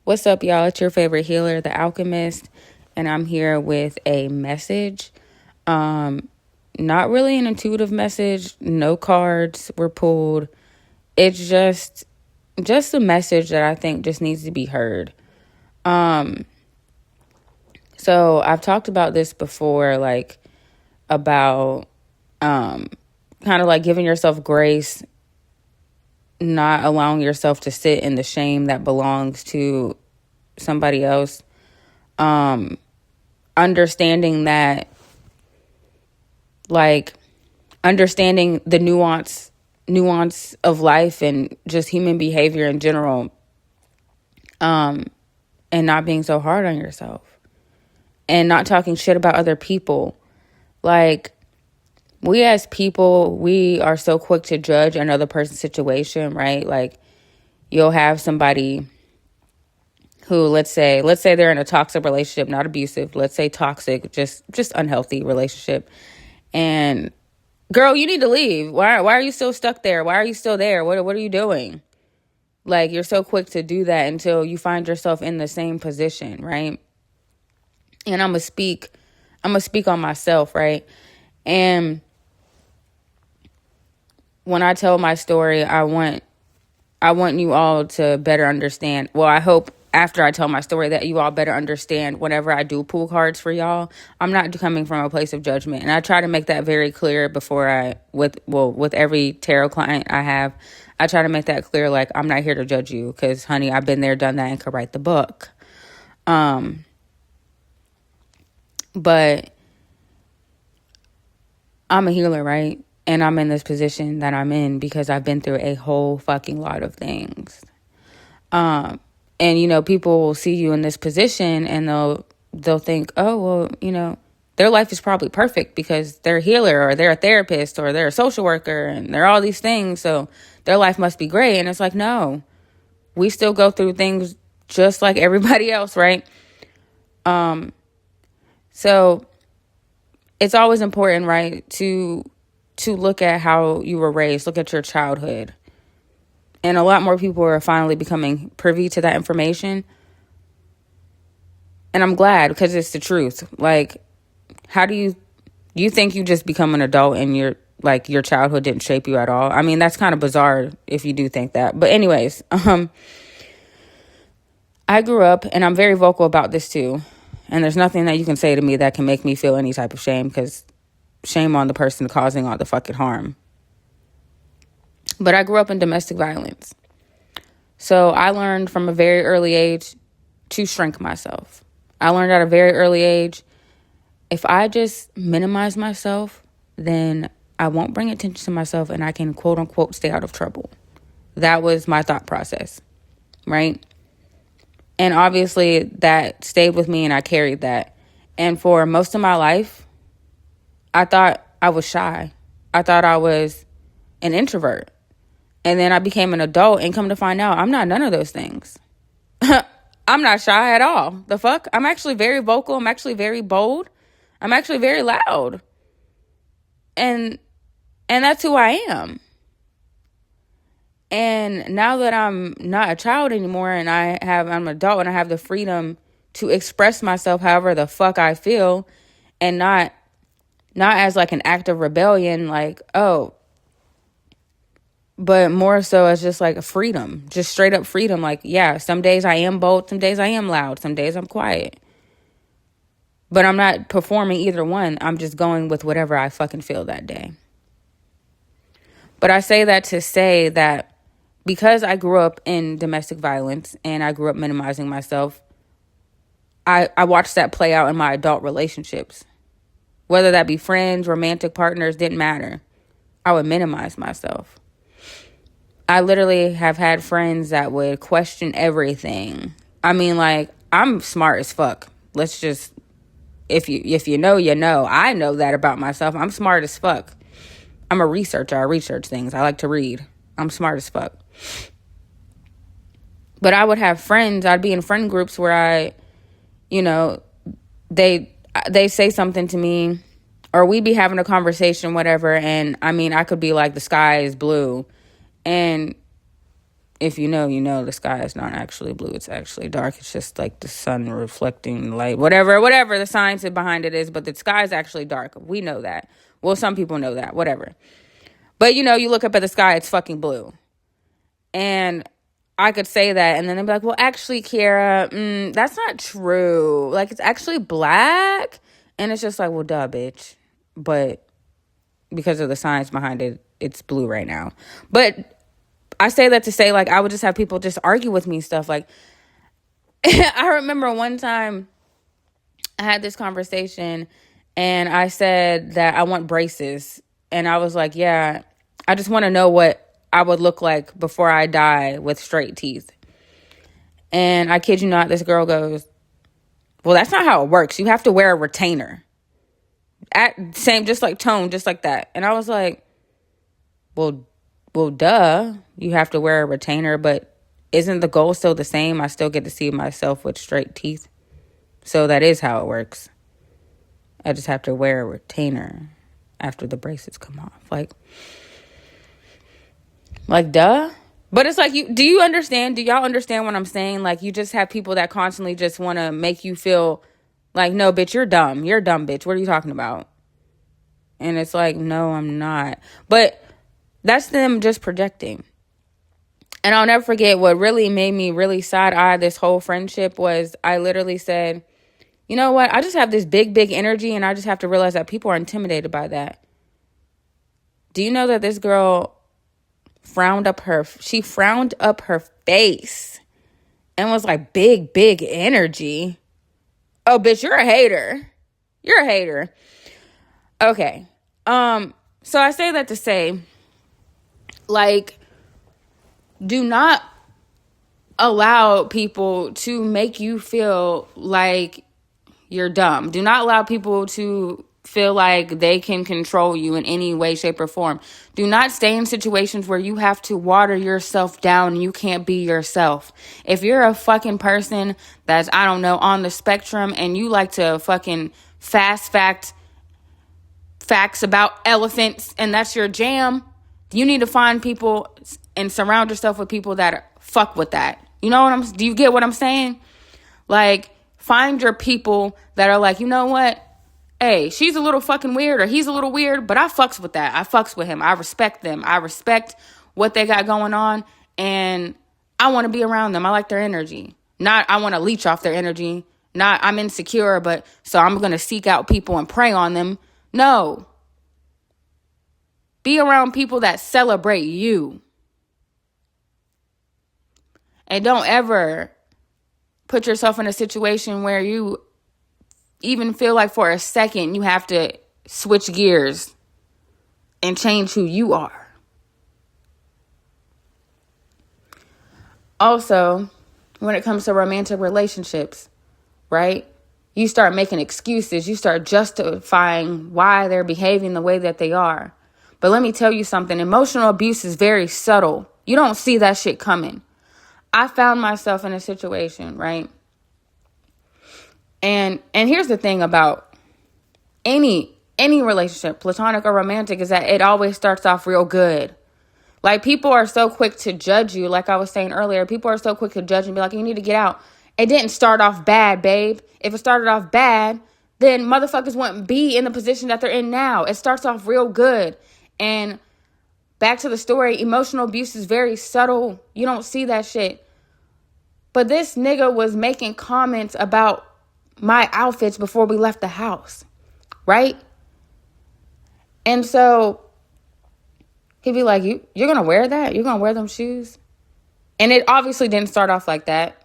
What's up, y'all? It's your favorite healer, The Alchemist, and I'm here with a message. Um, Not really an intuitive message. No cards were pulled. It's just a message that I think just needs to be heard. Um, so I've talked about this before, like about kind of like giving yourself grace, not allowing yourself to sit in the shame that belongs to somebody else. Um, Understanding that, like, understanding the nuance of life and just human behavior in general, um and not being so hard on yourself and not talking shit about other people. Like, we as people, we are so quick to judge another person's situation, right? Like, you'll have somebody who, let's say they're in a toxic relationship, not abusive, let's say toxic, just unhealthy relationship, and girl, you need to leave. Why are you still stuck there? Why are you still there? What are you doing? Like, you're so quick to do that until you find yourself in the same position, right? And I'm gonna speak on myself, right? And when I tell my story, I want you all to better understand. Well, I hope after I tell my story that you all better understand whenever I do pull cards for y'all, I'm not coming from a place of judgment. And I try to make that very clear before with every tarot client I have. I try to make that clear, like, I'm not here to judge you because, honey, I've been there, done that, and could write the book. But I'm a healer, right? And I'm in this position that I'm in because I've been through a whole fucking lot of things. And people will see you in this position and they'll think, oh, well, their life is probably perfect because they're a healer or they're a therapist or they're a social worker and they're all these things, so their life must be great. And it's like, no, we still go through things just like everybody else, right? So it's always important, right, to look at how you were raised, look at your childhood. And a lot more people are finally becoming privy to that information. And I'm glad, because it's the truth. Like, how do you think you just become an adult and your childhood didn't shape you at all? I mean, that's kind of bizarre if you do think that. But anyways, I grew up, and I'm very vocal about this too. And there's nothing that you can say to me that can make me feel any type of shame, because shame on the person causing all the fucking harm. But I grew up in domestic violence. So I learned from a very early age to shrink myself. I learned at a very early age, if I just minimize myself, then I won't bring attention to myself and I can, quote unquote, stay out of trouble. That was my thought process, right? And obviously that stayed with me and I carried that. And for most of my life, I thought I was shy. I thought I was an introvert. And then I became an adult and come to find out I'm not none of those things. I'm not shy at all. The fuck? I'm actually very vocal. I'm actually very bold. I'm actually very loud. And that's who I am. And now that I'm not a child anymore and I'm an adult and I have the freedom to express myself however the fuck I feel, and not as like an act of rebellion, like, oh, but more so as just like a freedom, just straight up freedom. Like, yeah, some days I am bold, some days I am loud, some days I'm quiet. But I'm not performing either one. I'm just going with whatever I fucking feel that day. But I say that to say that because I grew up in domestic violence and I grew up minimizing myself, I watched that play out in my adult relationships. Whether that be friends, romantic partners, didn't matter. I would minimize myself. I literally have had friends that would question everything. I mean, like, I'm smart as fuck. Let's just, if you know, you know. I know that about myself. I'm smart as fuck. I'm a researcher. I research things. I like to read. I'm smart as fuck. But I would have friends. I'd be in friend groups where they say something to me, or we'd be having a conversation, whatever. And I mean, I could be like, the sky is blue. And if you know, you know, the sky is not actually blue. It's actually dark. It's just like the sun reflecting light, whatever the science behind it is. But the sky is actually dark. We know that. Well, some people know that, whatever. But, you know, you look up at the sky, it's fucking blue. And I could say that, and then they'd be like, well, actually, Kiara, that's not true. Like, it's actually black. And it's just like, well, duh, bitch. But because of the science behind it, it's blue right now. But I say that to say, like, I would just have people just argue with me stuff. Like, I remember one time I had this conversation, and I said that I want braces. And I was like, yeah, I just want to know what I would look like before I die with straight teeth. And I kid you not, this girl goes, well, that's not how it works. You have to wear a retainer. Same, just like tone, just like that. And I was like, well, duh. You have to wear a retainer, but isn't the goal still the same? I still get to see myself with straight teeth. So that is how it works. I just have to wear a retainer after the braces come off. Like, duh. But it's like, do you understand? Do y'all understand what I'm saying? Like, you just have people that constantly just want to make you feel like, no, bitch, you're dumb. You're a dumb bitch. What are you talking about? And it's like, no, I'm not. But that's them just projecting. And I'll never forget what really made me really side-eye this whole friendship was I literally said, you know what? I just have this big, big energy, and I just have to realize that people are intimidated by that. Do you know that this girl frowned up her face and was like, big, big energy? Oh, bitch, you're a hater. You're a hater. Okay. So I say that to say, like, do not allow people to make you feel like you're dumb. Do not allow people to feel like they can control you in any way, shape, or form. Do not stay in situations where you have to water yourself down and you can't be yourself. If you're a fucking person that's, I don't know, on the spectrum and you like to fucking facts about elephants and that's your jam, you need to find people and surround yourself with people that fuck with that. You know do you get what I'm saying? Like, find your people that are like, you know what? Hey, she's a little fucking weird or he's a little weird, but I fucks with that. I fucks with him. I respect them. I respect what they got going on, and I want to be around them. I like their energy. Not I want to leech off their energy. Not I'm insecure, but so I'm going to seek out people and prey on them. No. Be around people that celebrate you. And don't ever put yourself in a situation where you even feel like for a second you have to switch gears and change who you are. Also, when it comes to romantic relationships, right? You start making excuses. You start justifying why they're behaving the way that they are. But let me tell you something. Emotional abuse is very subtle. You don't see that shit coming. I found myself in a situation, right? And here's the thing about any relationship, platonic or romantic, is that it always starts off real good. Like, people are so quick to judge you. Like I was saying earlier, people are so quick to judge and be like, you need to get out. It didn't start off bad, babe. If it started off bad, then motherfuckers wouldn't be in the position that they're in now. It starts off real good. And back to the story, emotional abuse is very subtle. You don't see that shit. But this nigga was making comments about my outfits before we left the house, right? And so he'd be like, you're going to wear that? You're going to wear them shoes? And it obviously didn't start off like that.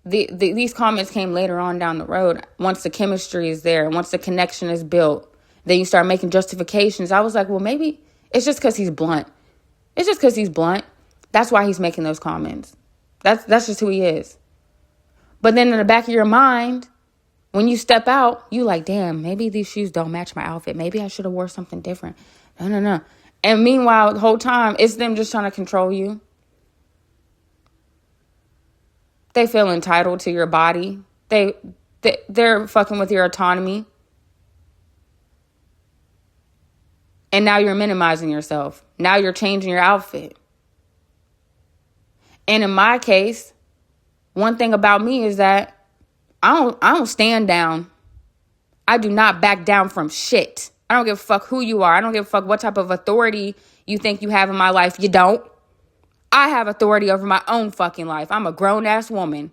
These comments came later on down the road. Once the chemistry is there, once the connection is built, then you start making justifications. I was like, well, maybe it's just because he's blunt. It's just because he's blunt. That's why he's making those comments. That's just who he is. But then in the back of your mind, when you step out, you like, damn, maybe these shoes don't match my outfit. Maybe I should have wore something different. No. And meanwhile, the whole time, it's them just trying to control you. They feel entitled to your body. They're fucking with your autonomy. And now you're minimizing yourself. Now you're changing your outfit. And in my case, one thing about me is that I don't stand down. I do not back down from shit. I don't give a fuck who you are. I don't give a fuck what type of authority you think you have in my life. You don't. I have authority over my own fucking life. I'm a grown-ass woman.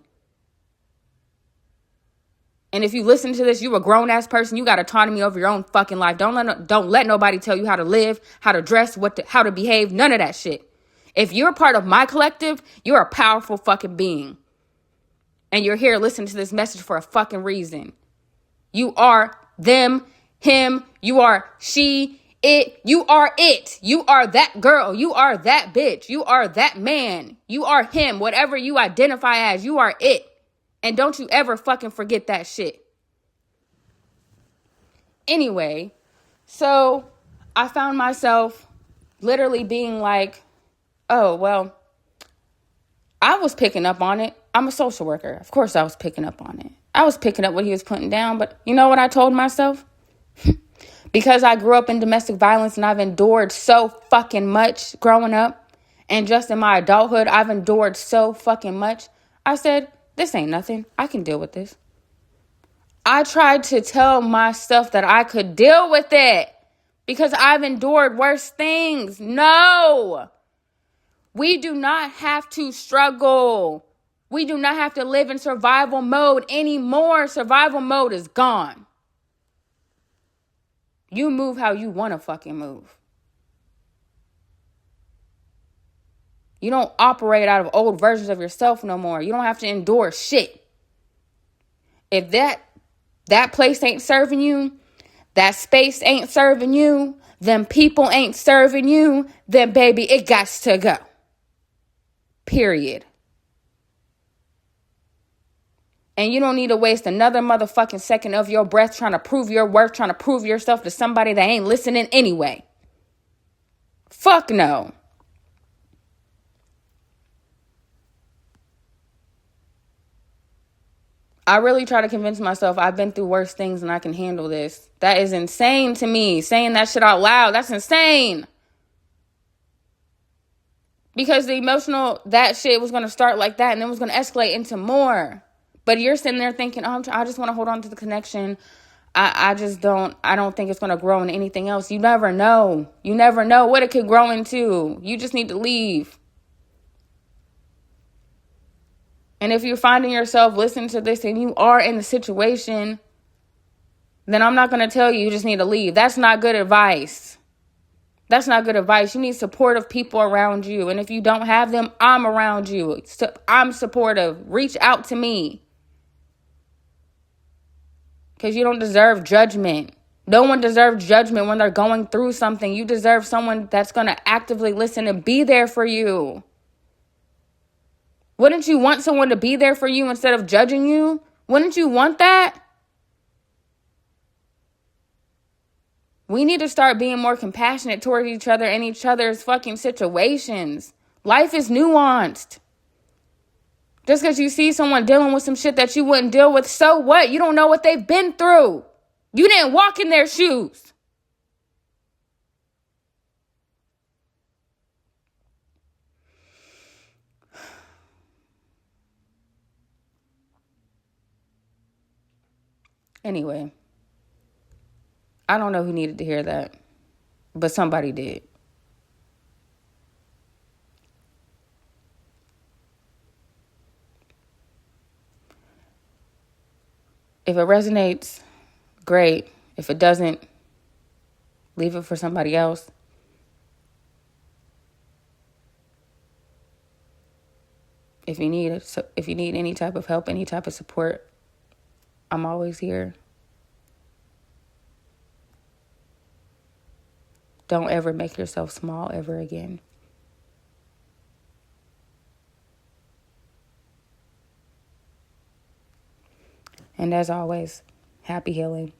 And if you listen to this, you a grown-ass person. You got autonomy over your own fucking life. Don't let nobody tell you how to live, how to dress, how to behave. None of that shit. If you're part of my collective, you're a powerful fucking being. And you're here listening to this message for a fucking reason. You are them, him. You are she, it. You are it. You are that girl. You are that bitch. You are that man. You are him. Whatever you identify as, you are it. And don't you ever fucking forget that shit. Anyway, so I found myself literally being like, oh, well, I was picking up on it. I'm a social worker. Of course I was picking up on it. I was picking up what he was putting down. But you know what I told myself? Because I grew up in domestic violence and I've endured so fucking much growing up. And just in my adulthood, I've endured so fucking much. I said, this ain't nothing. I can deal with this. I tried to tell myself that I could deal with it because I've endured worse things. No. We do not have to struggle. We do not have to live in survival mode anymore. Survival mode is gone. You move how you want to fucking move. You don't operate out of old versions of yourself no more. You don't have to endure shit. If that place ain't serving you, that space ain't serving you, them people ain't serving you, then baby, it gots to go. Period. And you don't need to waste another motherfucking second of your breath trying to prove your worth, trying to prove yourself to somebody that ain't listening anyway. Fuck no. I really try to convince myself I've been through worse things and I can handle this. That is insane to me. Saying that shit out loud, that's insane. Because the emotional, that shit was going to start like that and then was going to escalate into more. But you're sitting there thinking, oh, I just want to hold on to the connection. I don't think it's going to grow into anything else. You never know. You never know what it could grow into. You just need to leave. And if you're finding yourself listening to this and you are in the situation, then I'm not going to tell you you just need to leave. That's not good advice. That's not good advice. You need supportive people around you. And if you don't have them, I'm around you. I'm supportive. Reach out to me. Because you don't deserve judgment. No one deserves judgment when they're going through something. You deserve someone that's going to actively listen and be there for you. Wouldn't you want someone to be there for you instead of judging you? Wouldn't you want that? We need to start being more compassionate towards each other and each other's fucking situations. Life is nuanced. Just because you see someone dealing with some shit that you wouldn't deal with, so what? You don't know what they've been through. You didn't walk in their shoes. Anyway, I don't know who needed to hear that, but somebody did. If it resonates, great. If it doesn't, leave it for somebody else. If you need any type of help, any type of support, I'm always here. Don't ever make yourself small ever again. And as always, happy healing.